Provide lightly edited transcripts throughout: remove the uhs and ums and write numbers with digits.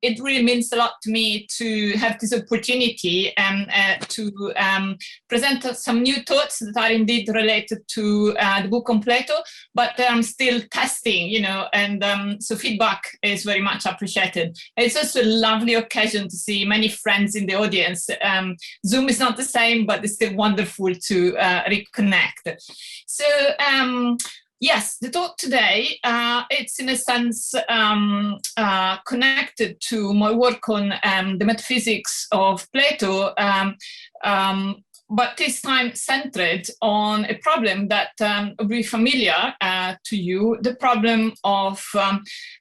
it really means a lot to me to have this opportunity to present some new thoughts that are indeed related to the book on Plato, but I'm still testing, you know, and so feedback is very much appreciated. It's also a lovely occasion to see many friends in the audience. Zoom is not the same, but it's still wonderful to reconnect. So, yes, the talk today, it's in a sense connected to my work on the metaphysics of Plato, but this time centered on a problem that will be familiar to you, the problem of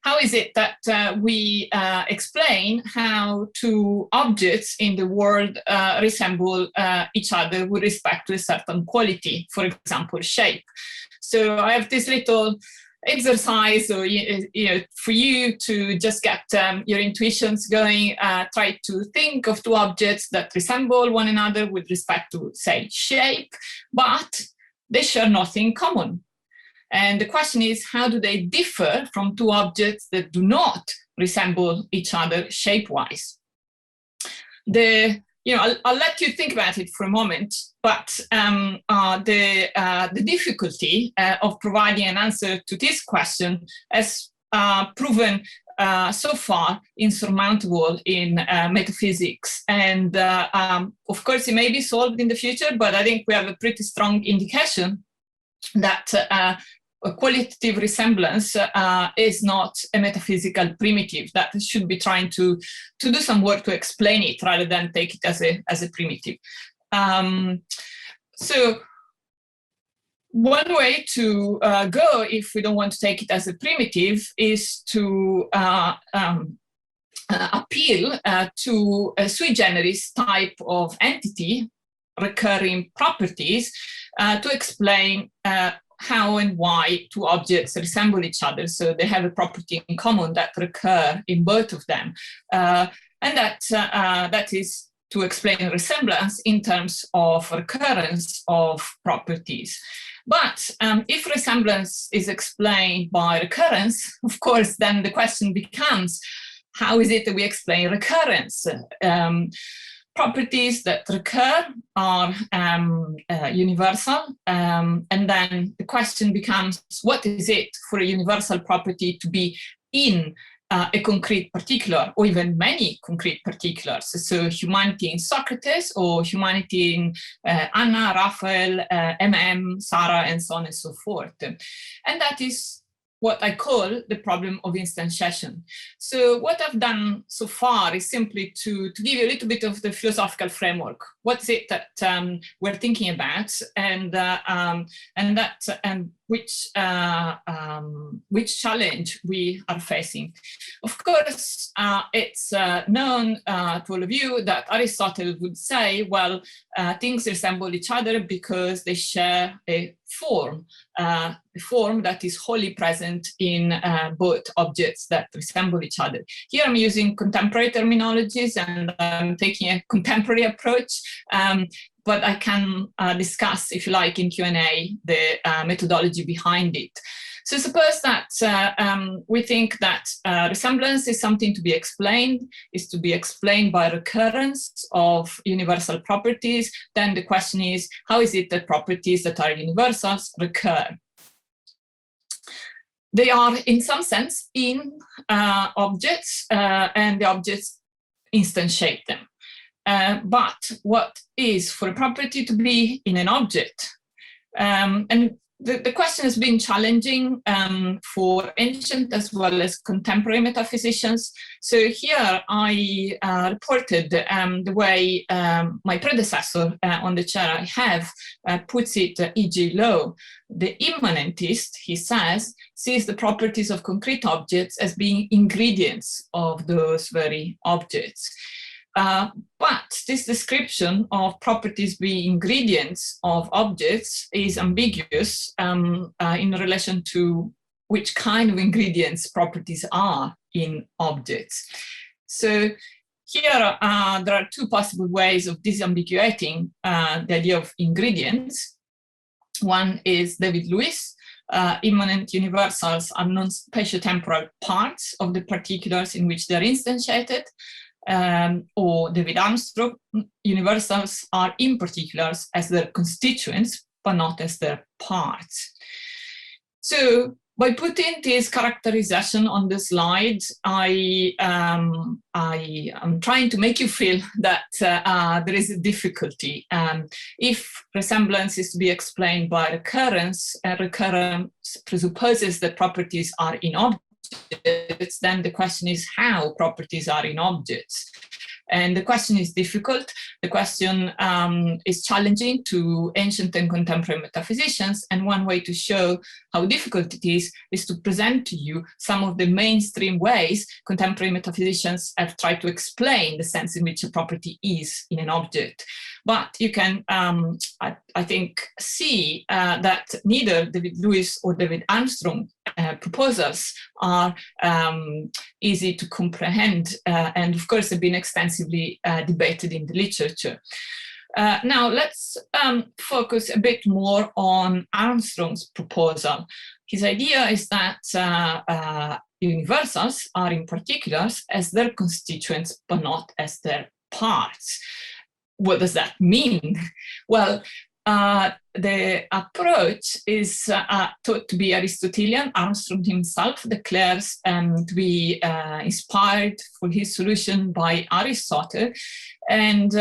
how is it that we explain how two objects in the world resemble each other with respect to a certain quality, for example, shape. So I have this little exercise, or you know, for you to just get your intuitions going. Try to think of two objects that resemble one another with respect to, say, shape, but they share nothing in common. And the question is, how do they differ from two objects that do not resemble each other shape-wise? You know, I'll let you think about it for a moment, but the difficulty of providing an answer to this question has proven so far insurmountable in metaphysics. And of course, it may be solved in the future, but I think we have a pretty strong indication that a qualitative resemblance is not a metaphysical primitive, that should be trying to do some work to explain it rather than take it as a primitive. So one way to go, if we don't want to take it as a primitive, is to appeal to a sui generis type of entity, recurring properties, to explain how and why two objects resemble each other. So they have a property in common that recur in both of them. And that is to explain resemblance in terms of recurrence of properties. But if resemblance is explained by recurrence, of course, then the question becomes, how is it that we explain recurrence? Properties that recur are universal, and then the question becomes, what is it for a universal property to be in a concrete particular, or even many concrete particulars? So humanity in Socrates, or humanity in Anna, Raphael, Sarah, and so on and so forth. And that is what I call the problem of instantiation. So what I've done so far is simply to give you a little bit of the philosophical framework. What's it that we're thinking about, and which challenge we are facing. Of course, it's known to all of you that Aristotle would say, well, things resemble each other because they share a form that is wholly present in both objects that resemble each other. Here I'm using contemporary terminologies, and I'm taking a contemporary approach, but I can discuss, if you like, in Q&A, the methodology behind it. So suppose that we think that resemblance is something to be explained, is to be explained by recurrence of universal properties. Then the question is, how is it that properties that are universals recur? They are, in some sense, in objects, and the objects instantiate them. But what is for a property to be in an object? And the question has been challenging for ancient as well as contemporary metaphysicians. So here I reported the way my predecessor on the chair I have puts it, E.G. Lowe. The immanentist, he says, sees the properties of concrete objects as being ingredients of those very objects. But this description of properties being ingredients of objects is ambiguous in relation to which kind of ingredients properties are in objects. So here there are two possible ways of disambiguating the idea of ingredients. One is David Lewis, immanent universals are non-spatiotemporal parts of the particulars in which they are instantiated, or David Armstrong universals are in particulars as their constituents, but not as their parts. So by putting this characterization on the slide, I am trying to make you feel that there is a difficulty. If resemblance is to be explained by recurrence, and recurrence presupposes that properties are in objects, then the question is how properties are in objects. And the question is difficult. The question is challenging to ancient and contemporary metaphysicians. And one way to show how difficult it is to present to you some of the mainstream ways contemporary metaphysicians have tried to explain the sense in which a property is in an object. But you can, I think, see that neither David Lewis or David Armstrong proposals are easy to comprehend, and of course have been extensively debated in the literature. Now let's focus a bit more on Armstrong's proposal. His idea is that universals are in particulars as their constituents, but not as their parts. What does that mean? Well, the approach is thought to be Aristotelian. Armstrong himself declares to be inspired for his solution by Aristotle, and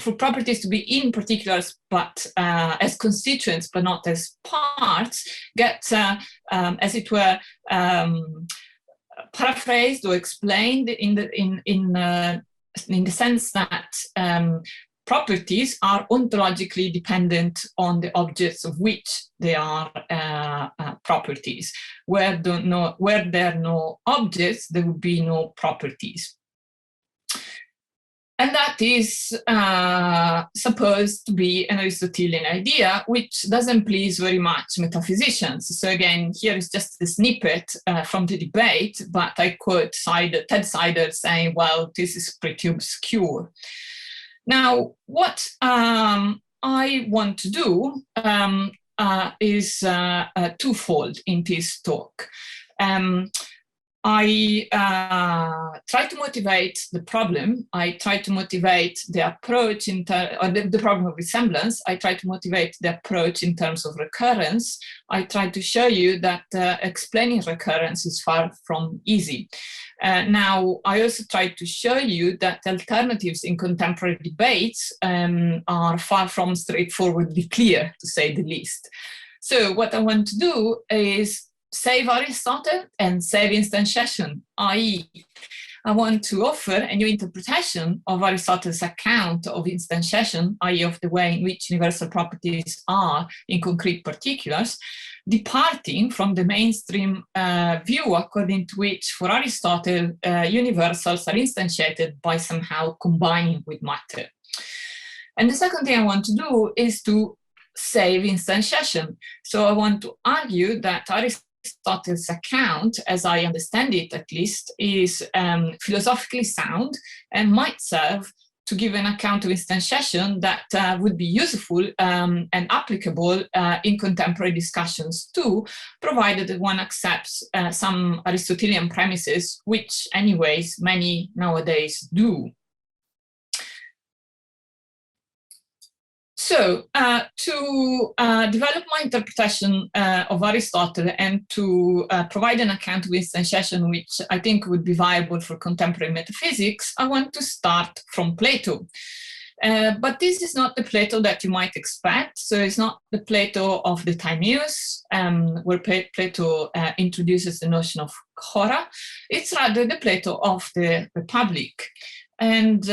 for properties to be in particulars, but as constituents, but not as parts, get, as it were, paraphrased or explained in the sense that properties are ontologically dependent on the objects of which they are properties. Where there are no objects, there would be no properties. And that is supposed to be an Aristotelian idea, which doesn't please very much metaphysicians. So again, here is just a snippet from the debate, but I quote Ted Sider saying, well, this is pretty obscure. Now, what I want to do is twofold in this talk. I try to motivate the problem. I try to motivate the approach the problem of resemblance. I try to motivate the approach in terms of recurrence. I try to show you that explaining recurrence is far from easy. Now, I also try to show you that alternatives in contemporary debates are far from straightforwardly clear, to say the least. So what I want to do is save Aristotle and save instantiation, i.e., I want to offer a new interpretation of Aristotle's account of instantiation, i.e. of the way in which universal properties are in concrete particulars, departing from the mainstream view according to which, for Aristotle, universals are instantiated by somehow combining with matter. And the second thing I want to do is to save instantiation. So I want to argue that Aristotle's account, as I understand it at least, is philosophically sound and might serve to give an account of instantiation that would be useful and applicable in contemporary discussions too, provided that one accepts some Aristotelian premises, which anyways many nowadays do. So to develop my interpretation of Aristotle and to provide an account of instantiation which I think would be viable for contemporary metaphysics, I want to start from Plato. But this is not the Plato that you might expect. So it's not the Plato of the Timaeus, where Plato introduces the notion of chora. It's rather the Plato of the Republic. And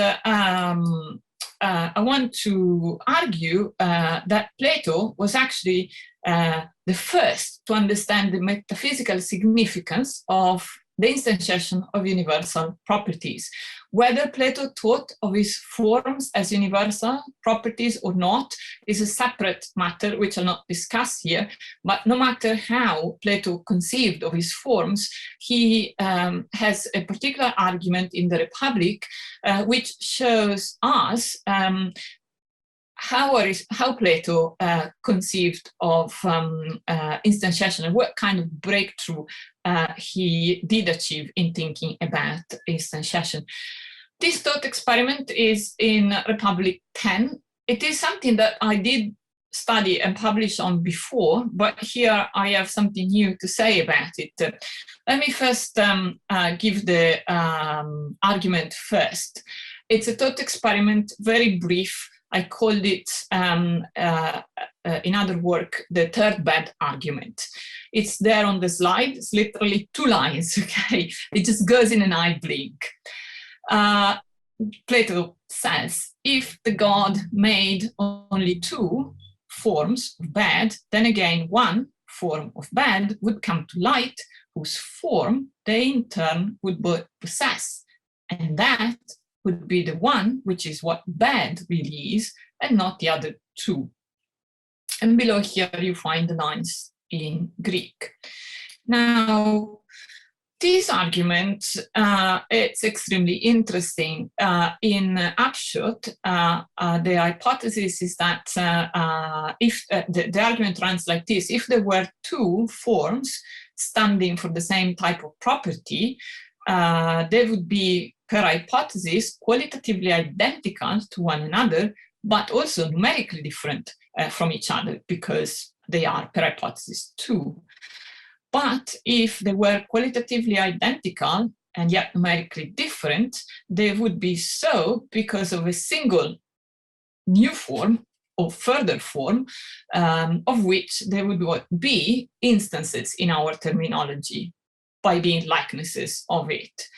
I want to argue that Plato was actually the first to understand the metaphysical significance of the instantiation of universal properties. Whether Plato thought of his forms as universal properties or not is a separate matter, which I'll not discuss here, but no matter how Plato conceived of his forms, he has a particular argument in the Republic, which shows us how Plato conceived of instantiation and what kind of breakthrough he did achieve in thinking about instantiation. This thought experiment is in Republic 10. It is something that I did study and publish on before, but here I have something new to say about it. Let me first give the argument first. It's a thought experiment, very brief. I called it, in other work, the third bed argument. It's there on the slide. It's literally 2 lines, okay? It just goes in an eye blink. Plato says, if the god made only 2 forms of bed, then again 1 form of bed would come to light, whose form they in turn would possess. And that would be the one which is what bed really is, and not the other 2. And below here you find the lines in Greek. Now, this argument, it's extremely interesting. In upshot, the hypothesis is that if the argument runs like this: if there were 2 forms standing for the same type of property, they would be, per hypothesis, qualitatively identical to one another, but also numerically different from each other, because they are, per hypothesis, 2. But if they were qualitatively identical and yet numerically different, they would be so because of a single new form or further form, of which there would be instances in our terminology, by being likenesses of it.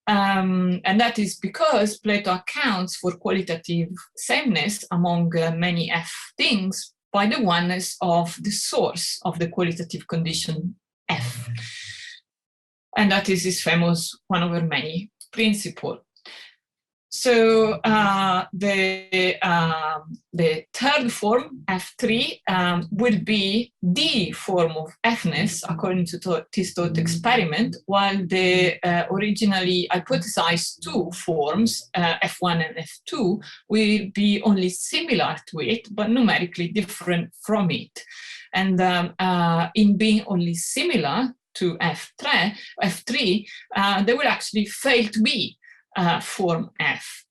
And that is because Plato accounts for qualitative sameness among many F things by the oneness of the source of the qualitative condition F. And that is his famous 1 over many principle. So the third form, F3, will be the form of Fness according to this thought experiment, while the originally hypothesized 2 forms, F1 and F2, will be only similar to it, but numerically different from it. And in being only similar to F3, they will actually fail to be form F.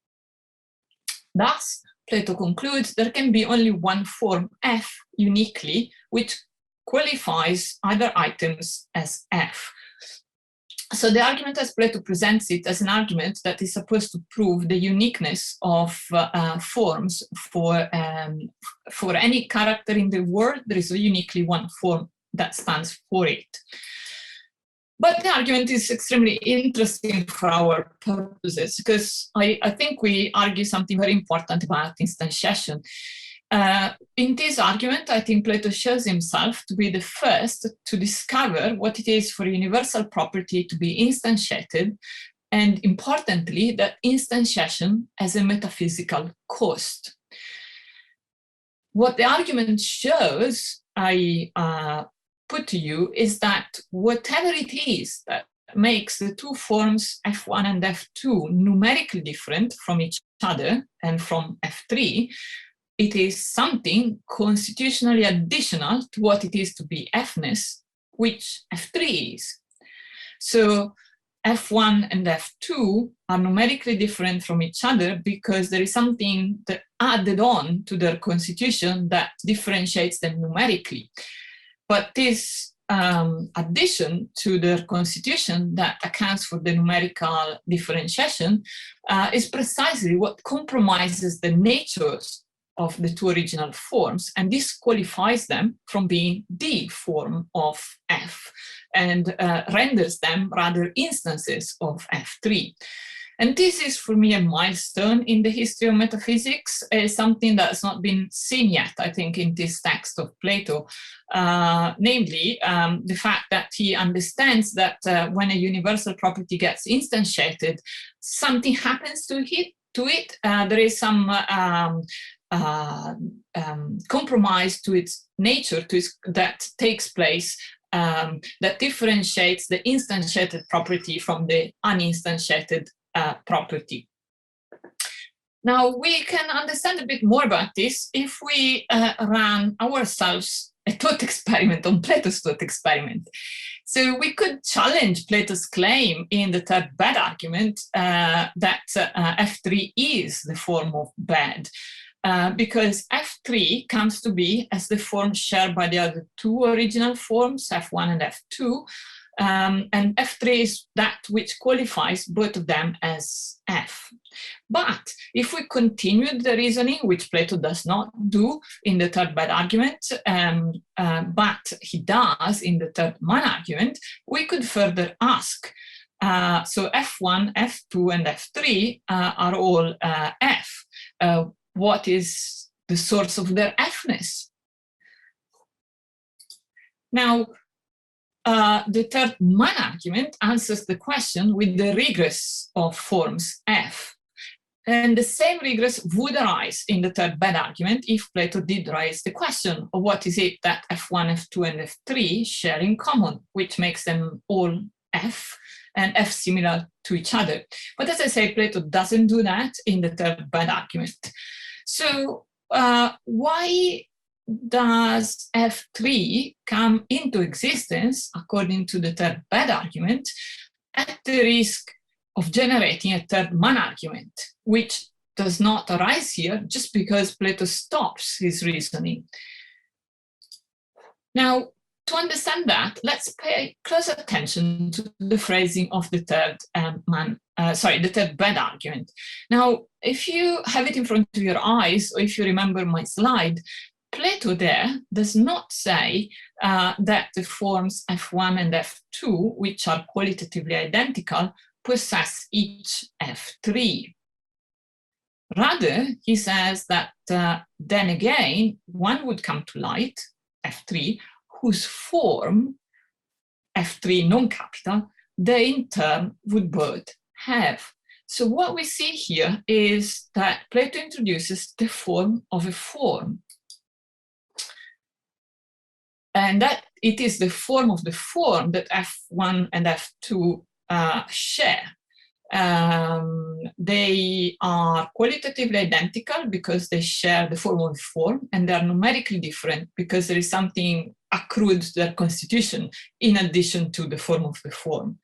Thus, Plato concludes there can be only 1 form F uniquely, which qualifies other items as F. So the argument as Plato presents it as an argument that is supposed to prove the uniqueness of forms for any character in the world. There is uniquely 1 form that stands for it. But the argument is extremely interesting for our purposes, because I think we argue something very important about instantiation. In this argument, I think Plato shows himself to be the first to discover what it is for a universal property to be instantiated, and importantly, that instantiation has a metaphysical cost. What the argument shows, I put to you, is that whatever it is that makes the 2 forms F1 and F2 numerically different from each other and from F3, it is something constitutionally additional to what it is to be Fness, which F3 is. So F1 and F2 are numerically different from each other because there is something that added on to their constitution that differentiates them numerically. But this addition to their constitution that accounts for the numerical differentiation is precisely what compromises the natures of the 2 original forms and disqualifies them from being the form of F and renders them rather instances of F3. And this is, for me, a milestone in the history of metaphysics, something that's not been seen yet, I think, in this text of Plato, namely the fact that he understands that when a universal property gets instantiated, something happens to it. There is some compromise to its nature that takes place that differentiates the instantiated property from the uninstantiated property. Now, we can understand a bit more about this if we run ourselves a thought experiment on Plato's thought experiment. So we could challenge Plato's claim in the third bed argument that F3 is the form of bed. Because F3 comes to be as the form shared by the other two original forms, F1 and F2, and F3 is that which qualifies both of them as F. But if we continue the reasoning, which Plato does not do in the third bed argument, but he does in the third man argument, we could further ask, so F1, F2, and F3 are all F. What is the source of their F-ness? Now, the third man argument answers the question with the regress of forms F. And the same regress would arise in the third bed argument if Plato did raise the question of what is it that F1, F2, and F3 share in common, which makes them all F, and F similar to each other. But as I say, Plato doesn't do that in the third bed argument. So why does F3 come into existence, according to the third bed argument, at the risk of generating a third man argument, which does not arise here just because Plato stops his reasoning? Now, to understand that, let's pay close attention to the phrasing of the third the third bed argument. Now, if you have it in front of your eyes, or if you remember my slide, Plato there does not say that the forms F1 and F2, which are qualitatively identical, possess each F3. Rather, he says that then again, one would come to light, F3, whose form, F3 non-capital, they in turn would both have. So what we see here is that Plato introduces the form of a form. And that it is the form of the form that F1 and F2 share. They are qualitatively identical because they share the form of the form, and they are numerically different because there is something accrued to their constitution in addition to the form of the form.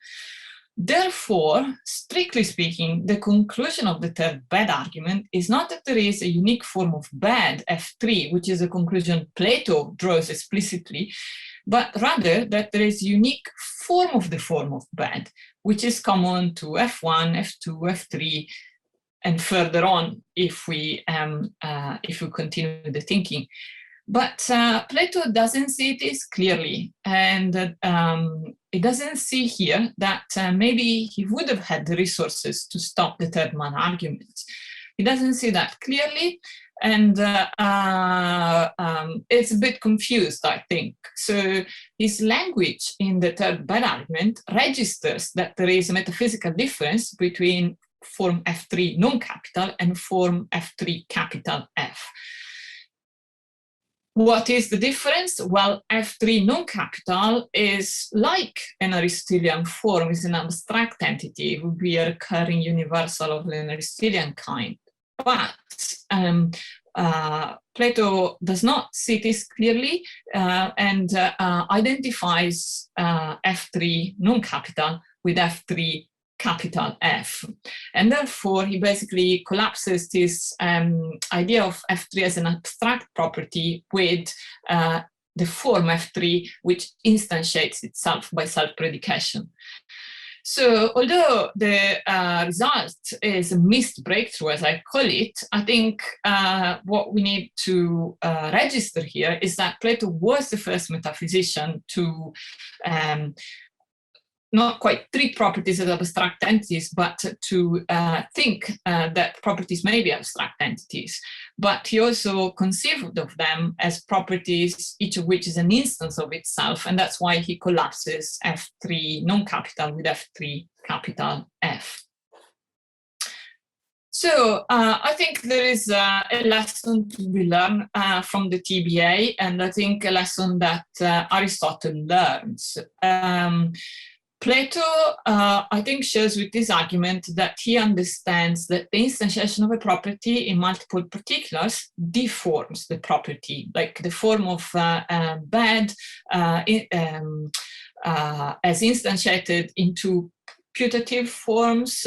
Therefore, strictly speaking, the conclusion of the third bed argument is not that there is a unique form of bed, F3, which is a conclusion Plato draws explicitly, but rather that there is a unique form of the form of bed, which is common to F1, F2, F3, and further on if we continue the thinking. But Plato doesn't see this clearly, and it doesn't see here that maybe he would have had the resources to stop the third man argument. He doesn't see that clearly, and it's a bit confused, I think. So his language in the third bed argument registers that there is a metaphysical difference between form F3 non-capital and form F3 capital F. What is the difference? Well, F3 non-capital is like an Aristotelian form, is an abstract entity. It would be a recurring universal of an Aristotelian kind. But Plato does not see this clearly and identifies F3 non-capital with F3 capital F. And therefore, he basically collapses this idea of F3 as an abstract property with the form F3, which instantiates itself by self-predication. So although the result is a missed breakthrough, as I call it, I think what we need to register here is that Plato was the first metaphysician to not quite treat properties as abstract entities, but to think that properties may be abstract entities. But he also conceived of them as properties, each of which is an instance of itself, and that's why he collapses F3 non-capital with F3 capital F. So I think there is a lesson to be learned from the TBA, and I think a lesson that Aristotle learns. Plato, I think, shows with this argument that he understands that the instantiation of a property in multiple particulars deforms the property, like the form of bad as instantiated into putative forms.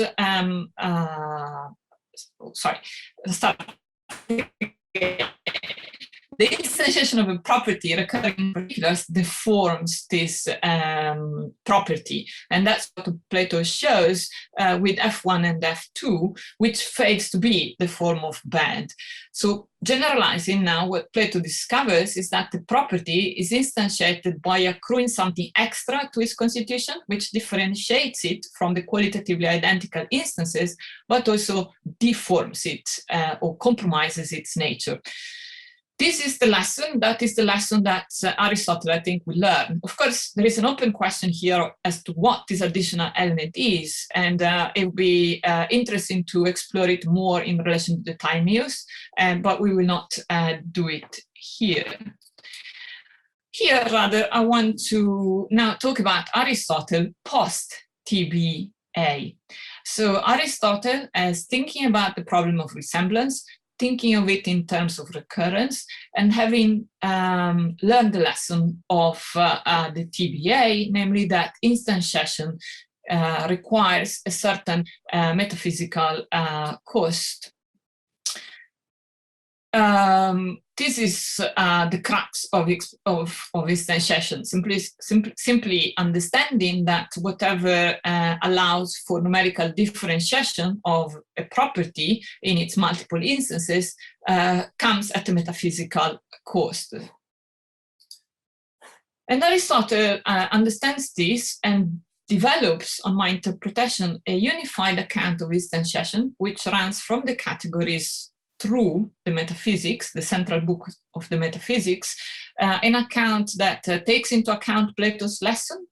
The instantiation of a property recurring in particulars deforms this property. And that's what Plato shows with F1 and F2, which fails to be the form of bad. So generalizing now, what Plato discovers is that the property is instantiated by accruing something extra to its constitution, which differentiates it from the qualitatively identical instances, but also deforms it or compromises its nature. This is the lesson, that is the lesson that Aristotle, I think, will learn. Of course, there is an open question here as to what this additional element is, and it will be interesting to explore it more in relation to the time use, but we will not do it here. Here, rather, I want to now talk about Aristotle post-TBA. So Aristotle, as thinking about the problem of resemblance, thinking of it in terms of recurrence, and having learned the lesson of the TBA, namely that instantiation requires a certain metaphysical cost. This is the crux of instantiation, simply understanding that whatever allows for numerical differentiation of a property in its multiple instances comes at a metaphysical cost. And Aristotle understands this and develops, on my interpretation, a unified account of instantiation, which runs from the categories through the metaphysics, the central book of the metaphysics, an account that takes into account Plato's lesson,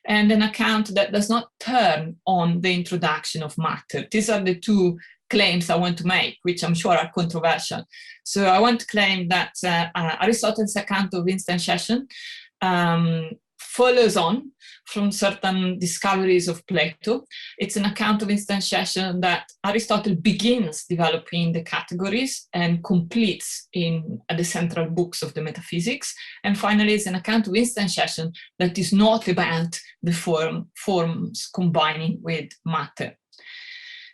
and an account that does not turn on the introduction of matter. These are the two claims I want to make, which I'm sure are controversial. So I want to claim that Aristotle's account of instantiation follows on from certain discoveries of Plato. It's an account of instantiation that Aristotle begins developing the categories and completes in the central books of the metaphysics. And finally, it's an account of instantiation that is not about the forms combining with matter.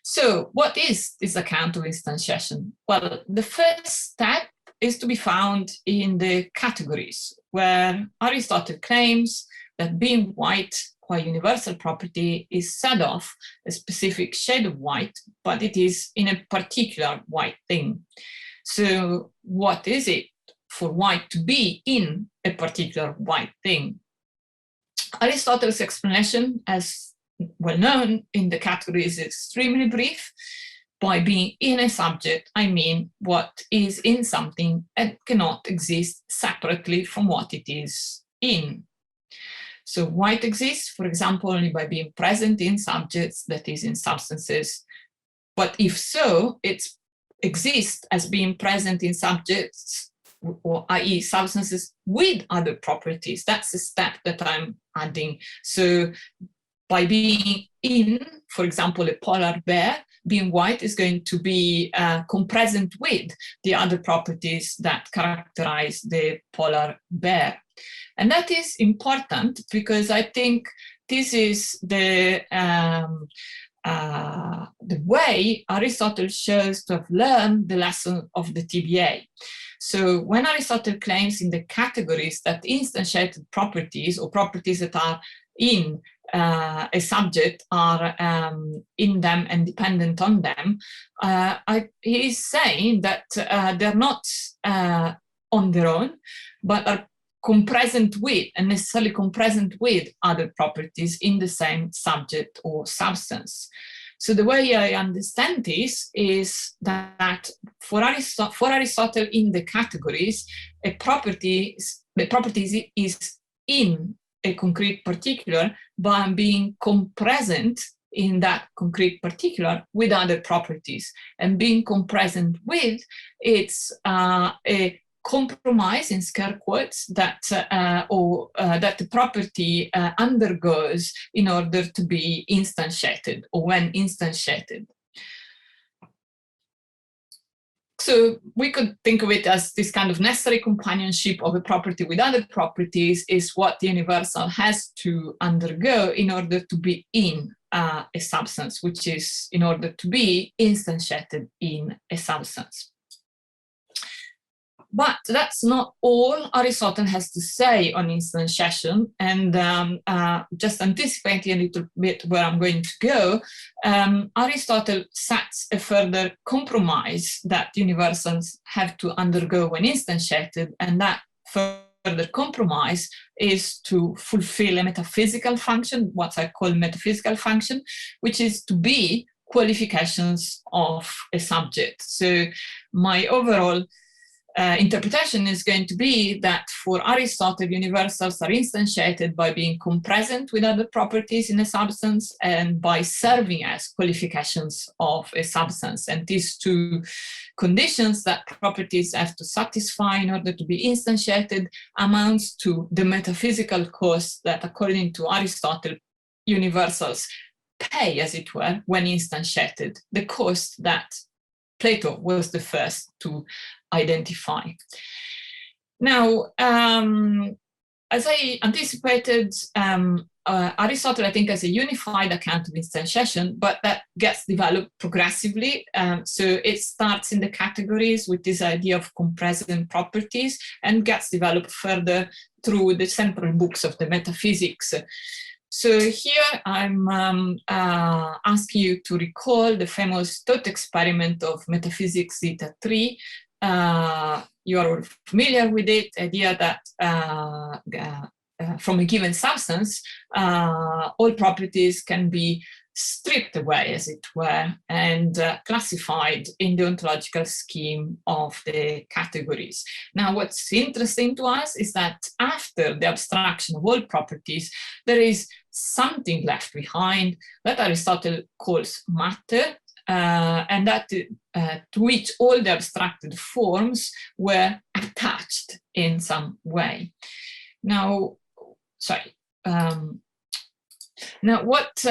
So what is this account of instantiation? Well, the first step is to be found in the categories, where Aristotle claims that being white, qua universal property, is said of a specific shade of white, but it is in a particular white thing. So what is it for white to be in a particular white thing? Aristotle's explanation, as well known in the categories, is extremely brief. By being in a subject, I mean what is in something and cannot exist separately from what it is in. So white exists, for example, only by being present in subjects, that is, in substances. But if so, it exists as being present in subjects, or i.e. substances with other properties. That's the step that I'm adding. So by being in, for example, a polar bear, being white is going to be compresent with the other properties that characterize the polar bear. And that is important because I think this is the way Aristotle shows to have learned the lesson of the TBA. So when Aristotle claims in the categories that instantiated properties or properties that are in a subject are in them and dependent on them, he's saying that they're not on their own, but are compresent with and necessarily compresent with other properties in the same subject or substance. So the way I understand this is that for Aristotle in the categories, the properties is in a concrete particular by being compresent in that concrete particular with other properties. And being compresent with, it's a compromise in scare quotes that that the property undergoes in order to be instantiated or when instantiated. So we could think of it as this kind of necessary companionship of a property with other properties is what the universal has to undergo in order to be in a substance, which is in order to be instantiated in a substance. But that's not all Aristotle has to say on instantiation, and just anticipating a little bit where I'm going to go, Aristotle sets a further compromise that universals have to undergo when instantiated, and that further compromise is to fulfill a metaphysical function, what I call metaphysical function, which is to be qualifications of a subject. So my overall interpretation is going to be that for Aristotle, universals are instantiated by being compresent with other properties in a substance and by serving as qualifications of a substance. And these two conditions that properties have to satisfy in order to be instantiated amounts to the metaphysical cost that, according to Aristotle, universals pay, as it were, when instantiated, the cost that Plato was the first to identify. Now, as I anticipated, Aristotle, I think, has a unified account of instantiation, but that gets developed progressively. So it starts in the categories with this idea of compresent properties and gets developed further through the central books of the metaphysics. So here I'm asking you to recall the famous thought experiment of metaphysics zeta 3. You are all familiar with it, the idea that from a given substance, all properties can be stripped away, as it were, and classified in the ontological scheme of the categories. Now, what's interesting to us is that after the abstraction of all properties, there is something left behind that Aristotle calls matter, and that to which all the abstracted forms were attached in some way. Now, now what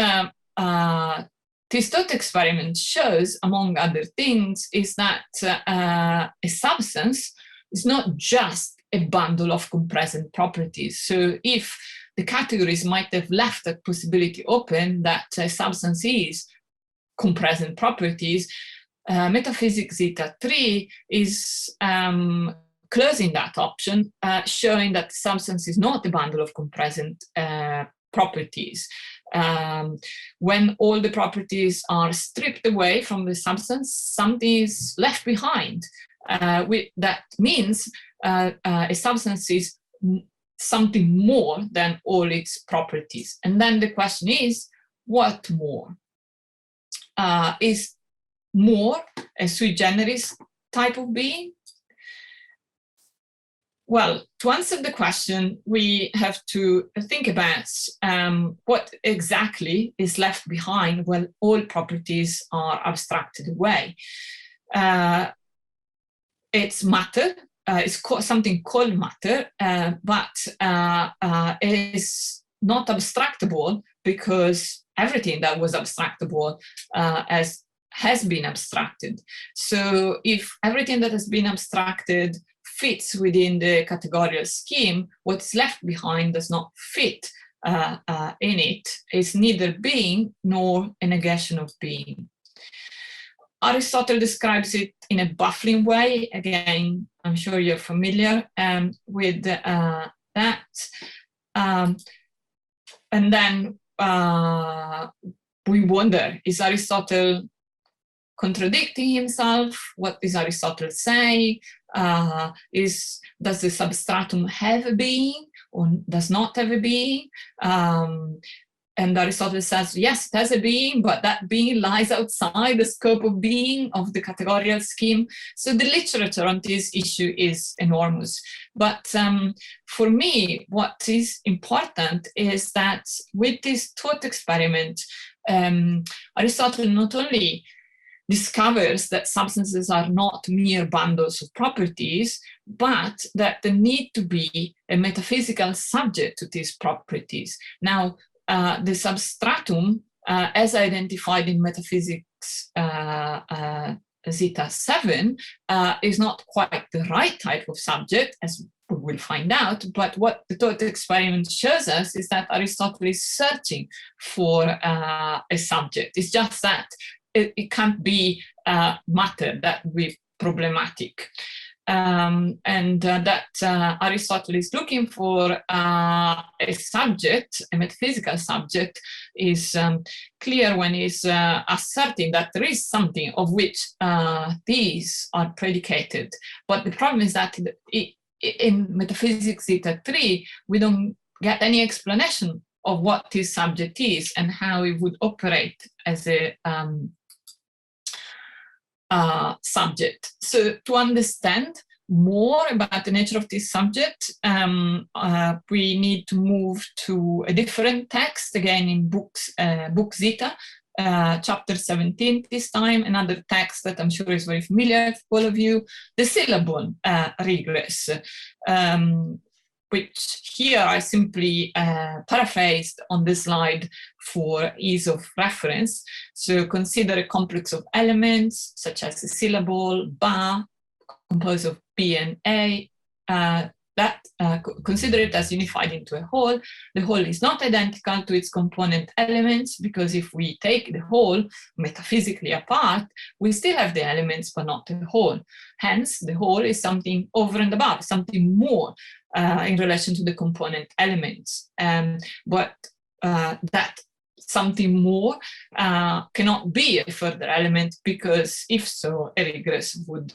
this thought experiment shows, among other things, is that a substance is not just a bundle of compresent properties. So if the categories might have left that possibility open, that a substance is compresent properties, metaphysics zeta 3 is closing that option, showing that the substance is not a bundle of compresent properties. When all the properties are stripped away from the substance, something is left behind. That means a substance is something more than all its properties. And then the question is, what more? Is more a sui generis type of being? Well, to answer the question, we have to think about what exactly is left behind when all properties are abstracted away. It's matter, it's something called matter, but it is not abstractable because everything that was abstractable has been abstracted. So if everything that has been abstracted fits within the categorical scheme, what's left behind does not fit in it. It's neither being nor a negation of being. Aristotle describes it in a baffling way. Again, I'm sure you're familiar with that. And then we wonder, is Aristotle contradicting himself? What is Aristotle saying? Does the substratum have a being or does not have a being? And Aristotle says, yes, it has a being, but that being lies outside the scope of being of the categorical scheme. So the literature on this issue is enormous. But for me, what is important is that with this thought experiment, Aristotle not only discovers that substances are not mere bundles of properties, but that there need to be a metaphysical subject to these properties. Now, the substratum, as identified in metaphysics zeta 7, is not quite the right type of subject, as we will find out, but what the thought experiment shows us is that Aristotle is searching for a subject. It's just that it can't be matter that would be problematic. That Aristotle is looking for a subject, a metaphysical subject, is clear when he's asserting that there is something of which these are predicated. But the problem is that in metaphysics zeta 3, we don't get any explanation of what this subject is and how it would operate as a subject. So to understand more about the nature of this subject, we need to move to a different text, again in book Zeta, chapter 17 this time, another text that I'm sure is very familiar to all of you, the syllable regress, which here I simply paraphrased on the slide for ease of reference. So consider a complex of elements, such as a syllable, ba, composed of B and A, consider it as unified into a whole. The whole is not identical to its component elements, because if we take the whole metaphysically apart, we still have the elements, but not the whole. Hence, the whole is something over and above, something more in relation to the component elements. But that something more cannot be a further element, because if so, a regress would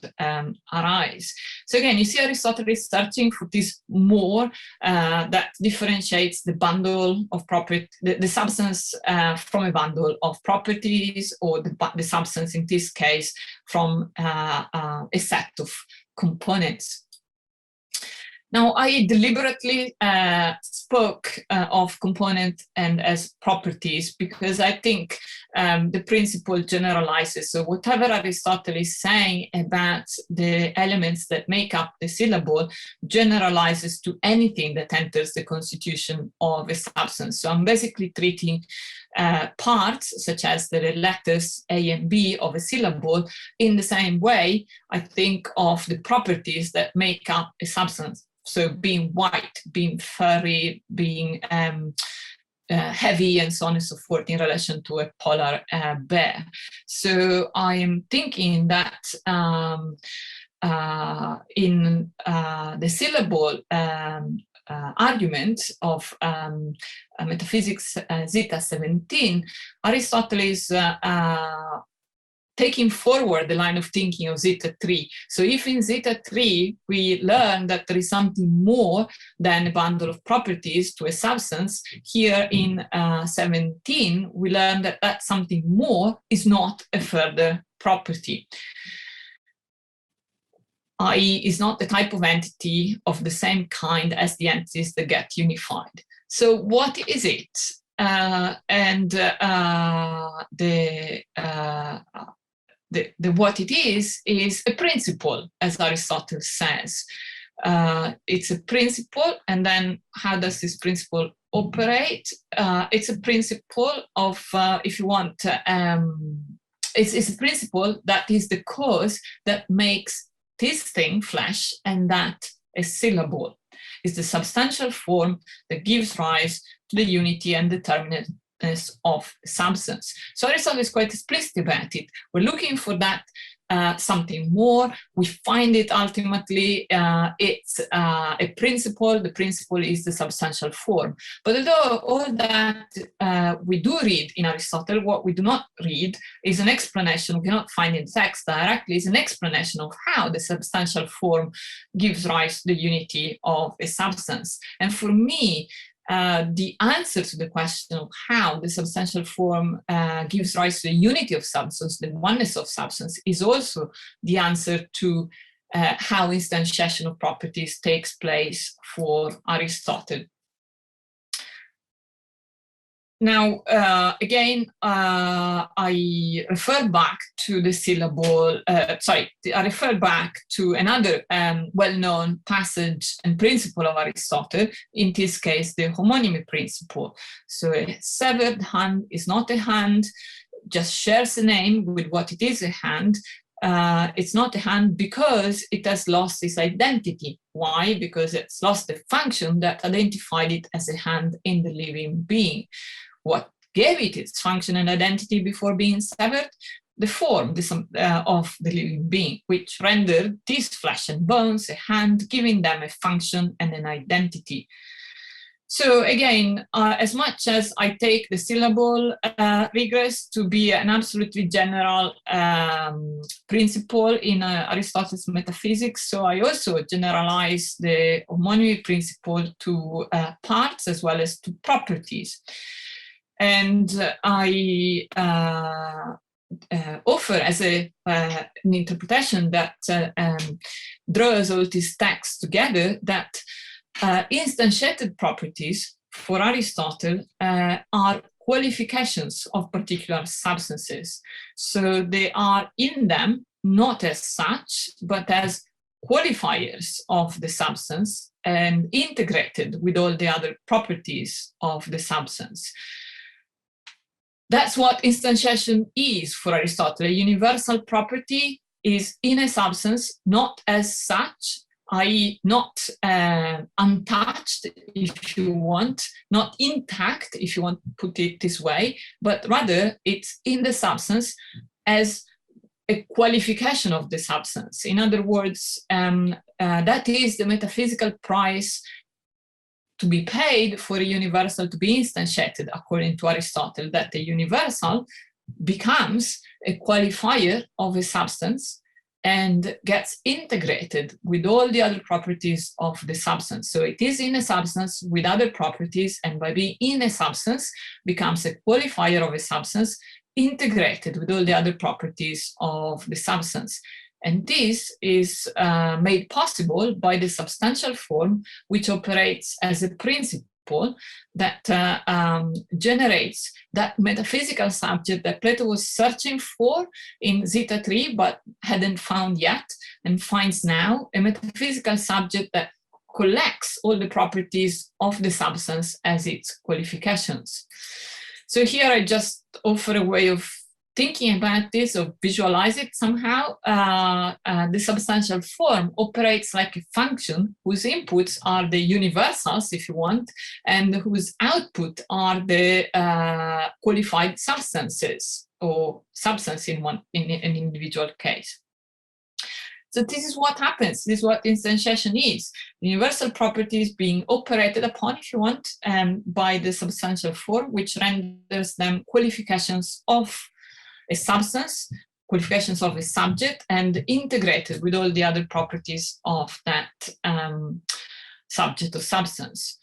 arise. So again, you see Aristotle is searching for this more that differentiates the bundle of property, the substance from a bundle of properties, or the substance in this case from a set of components. Now, I deliberately spoke of component and as properties, because I think the principle generalizes. So whatever Aristotle is saying about the elements that make up the syllable generalizes to anything that enters the constitution of a substance. So I'm basically treating parts, such as the letters A and B of a syllable, in the same way I think of the properties that make up a substance. So being white, being furry, being heavy, and so on and so forth in relation to a polar bear. So I am thinking that in the syllable argument of metaphysics zeta 17, Aristotle is taking forward the line of thinking of zeta 3. So if in zeta 3 we learn that there is something more than a bundle of properties to a substance, here in 17 we learn that that something more is not a further property, i.e. is not the type of entity of the same kind as the entities that get unified. So what is it? What it is a principle, as Aristotle says. It's a principle, and then how does this principle operate? It's a principle of, if you want, it's a principle that is the cause that makes this thing flesh and that a syllable. It's the substantial form that gives rise to the unity and determinateness of substance. So Aristotle is quite explicit about it. We're looking for that something more. We find it ultimately, it's a principle. The principle is the substantial form. But although all that we do read in Aristotle, what we do not read is an explanation, we cannot find in the text directly, is an explanation of how the substantial form gives rise to the unity of a substance. And for me, the answer to the question of how the substantial form gives rise to the unity of substance, the oneness of substance, is also the answer to how instantiation of properties takes place for Aristotle. Now, again, I refer back to the syllable, I refer back to another well-known passage and principle of Aristotle, in this case, the homonymy principle. So a severed hand is not a hand, just shares a name with what it is a hand. It's not a hand because it has lost its identity. Why? Because it's lost the function that identified it as a hand in the living being. What gave it its function and identity before being severed? The form of the living being, which rendered these flesh and bones a hand, giving them a function and an identity. So again, as much as I take the syllable regress to be an absolutely general principle in Aristotle's metaphysics, so I also generalize the homonymy principle to parts as well as to properties. And I offer as an interpretation that draws all these texts together that instantiated properties for Aristotle are qualifications of particular substances. So they are in them not as such, but as qualifiers of the substance and integrated with all the other properties of the substance. That's what instantiation is for Aristotle. A universal property is in a substance not as such, i.e. not untouched, if you want, not intact, if you want to put it this way, but rather it's in the substance as a qualification of the substance. In other words, that is the metaphysical price to be paid for a universal to be instantiated, according to Aristotle, that the universal becomes a qualifier of a substance and gets integrated with all the other properties of the substance. So it is in a substance with other properties, and by being in a substance becomes a qualifier of a substance integrated with all the other properties of the substance. And this is made possible by the substantial form, which operates as a principle that generates that metaphysical subject that Plato was searching for in Zeta 3, but hadn't found yet, and finds now a metaphysical subject that collects all the properties of the substance as its qualifications. So here I just offer a way of thinking about this or visualize it somehow. The substantial form operates like a function whose inputs are the universals, if you want, and whose output are the qualified substances or substance in an individual case. So this is what happens. This is what instantiation is. Universal properties being operated upon, if you want, by the substantial form, which renders them qualifications of a substance, qualifications of a subject, and integrated with all the other properties of that subject or substance.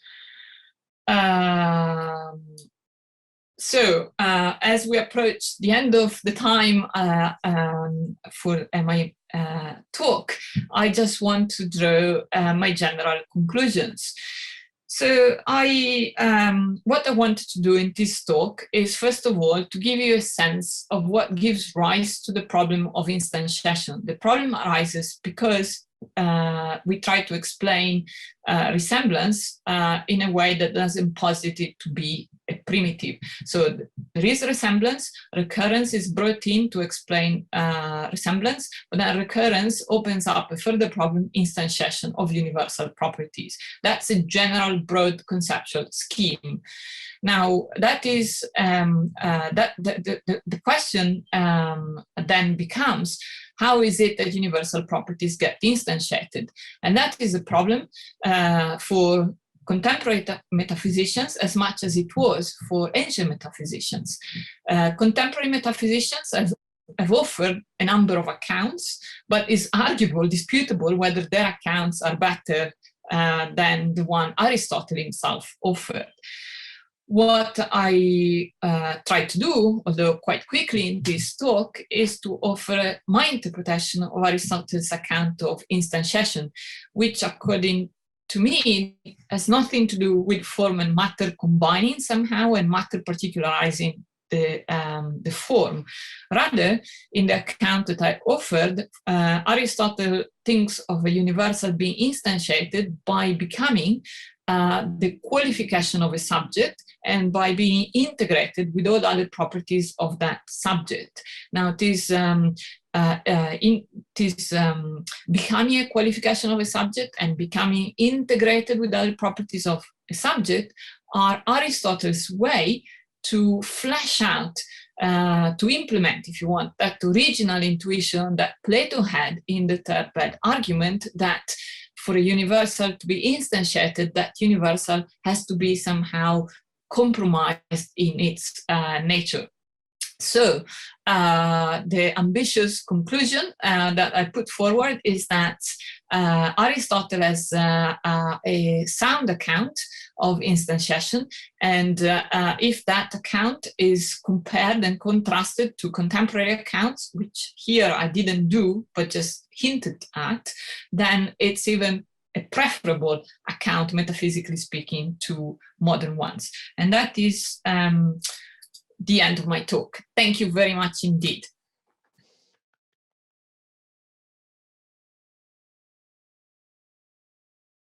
So as we approach the end of the time for my talk, I just want to draw my general conclusions. So what I wanted to do in this talk is, first of all, to give you a sense of what gives rise to the problem of instantiation. The problem arises because we try to explain resemblance in a way that doesn't posit it to be a primitive. So there is resemblance, recurrence is brought in to explain resemblance, but then recurrence opens up a further problem, instantiation of universal properties. That's a general broad conceptual scheme. Now that is, the question then becomes, how is it that universal properties get instantiated? And that is a problem for contemporary metaphysicians as much as it was for ancient metaphysicians. Contemporary metaphysicians have offered a number of accounts, but it's arguable, disputable, whether their accounts are better than the one Aristotle himself offered. What I try to do, although quite quickly in this talk, is to offer my interpretation of Aristotle's account of instantiation, which according to me has nothing to do with form and matter combining somehow and matter particularizing the form. Rather, in the account that I offered, Aristotle thinks of a universal being instantiated by becoming the qualification of a subject and by being integrated with all other properties of that subject. Now, becoming a qualification of a subject and becoming integrated with other properties of a subject are Aristotle's way to flesh out, to implement, if you want, that original intuition that Plato had in the third bed argument that for a universal to be instantiated, that universal has to be somehow compromised in its nature. So the ambitious conclusion that I put forward is that Aristotle has a sound account of instantiation, and if that account is compared and contrasted to contemporary accounts, which here I didn't do, but just hinted at, then it's even a preferable account, metaphysically speaking, to modern ones. And that is the end of my talk. Thank you very much indeed.